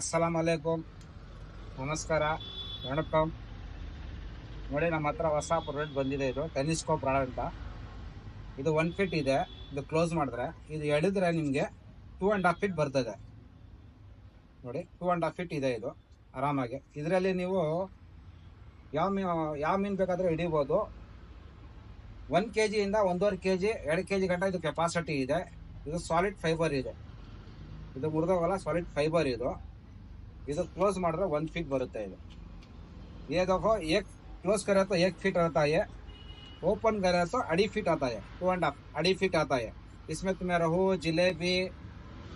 ಅಸ್ಸಲಾಂ ಅಲೈಕುಮ್, ನಮಸ್ಕಾರ, ವಣಕಂ. ನೋಡಿ, ನಮ್ಮ ಹತ್ರ ಹೊಸ ಪ್ರಾಡಕ್ಟ್ ಬಂದಿದೆ. ಇದು ಟೆಲಿಸ್ಕೋಪ್ ರಾಡ್ ಅಂತ. ಇದು 1 ಫೀಟ್ ಇದೆ. ಇದು ಕ್ಲೋಸ್ ಮಾಡಿದ್ರೆ, ಇದು ಎಳೆದ್ರೆ ನಿಮಗೆ 2.5 ಫೀಟ್ ಬರ್ತದೆ. ನೋಡಿ, 2.5 ಫೀಟ್ ಇದೆ ಇದು ಆರಾಮಾಗಿ. ಇದರಲ್ಲಿ ನೀವು ಯಾವ ಮೀನು ಬೇಕಾದರೂ ಹಿಡಿಬೋದು. 1 kg ಇಂದ 1.5 kg 2 kg ಗಂಟ ಇದು ಕೆಪಾಸಿಟಿ ಇದೆ. ಇದು ಸಾಲಿಡ್ ಫೈಬರ್ ಇದೆ. ಇದು ಮುರಿದೋಗಲ್ಲ, ಸಾಲಿಡ್ ಫೈಬರ್ ಇದು क्लोज ಮಾಡಿದ್ರೆ 1 फीट बರುತ್ತೆ ಇದು. ये देखो, एक क्लोज करे तो 1 फीट रहता है, ओपन करे तो 2.5 फीट आता है, 2.5 2.5 फीट आता है. इसमें तुम्हें रोहू जलेबी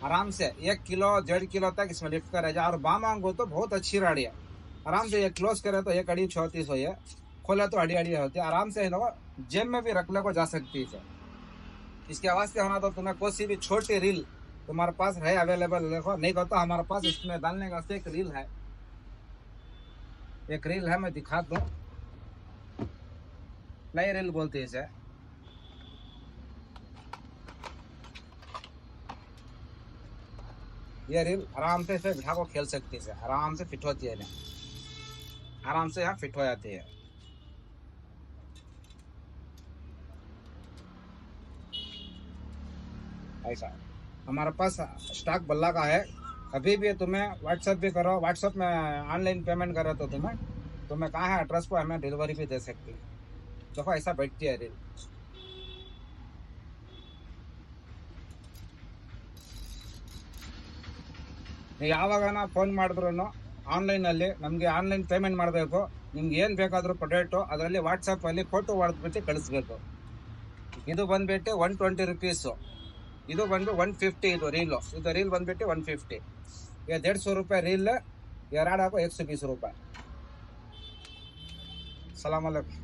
आराम से 1 किलो 1.5 किलो तक इसमें लिफ्ट करेगा. और बामांग हो तो बहुत अच्छी राड़ी है. आराम से ये क्लोज करे तो 1.34 हो, खोले तो 2.5 होती है. आराम से जेब में भी रखने को जा सकती है. इसके वास्ते होना तो तुम्हें कोई सी भी छोटी रील तुम्हारे पास है अवेलेबल, देखो नहीं कहता हमारे पास इसमें डालने का एक रील है. एक रील है, मैं दिखा दूं. नई रील बोलते हैं इसे. ये रील आराम से इसे बिठा को खेल सकती है. आराम से फिट होती है, आराम से यहाँ फिट हो जाती है. ऐसा हमारे पास स्टॉक बल्ला का है. अभी भी तुम्हें व्हाट्सएप भी करो, व्हाट्सएप में ऑनलाइन पेमेंट करो तो तुम्हें कहाँ है एड्रेस पर हमें डिलीवरी भी दे सकती है. देखो ऐसा बैठती है रील. ಯಾವಾಗನ ಫೋನ್ ಮಾಡಿದ್ರು ಆನ್ಲೈನಲ್ಲಿ ನಮಗೆ ಆನ್ಲೈನ್ ಪೇಮೆಂಟ್ ಮಾಡಬೇಕು. ನಿಮ್ಗೆ ಏನು ಬೇಕಾದರೂ ಪ್ರಾಡಕ್ಟು ಅದರಲ್ಲಿ ವಾಟ್ಸಪ್ಪಲ್ಲಿ ಫೋಟೋ ಹೊಡೆದ್ಬಿಟ್ಟು ಕಳಿಸ್ಬೇಕು. ಇದು ಬಂದುಬಿಟ್ಟು 120 रुपीसು. ಇದು ಬಂದು 150. ಇದು ರೀಲ್ ಬಂದ್ಬಿಟ್ಟು 150. ये 150 रुपये रील, ये राड आपको 120 रुपये. सलाम अलैकुम.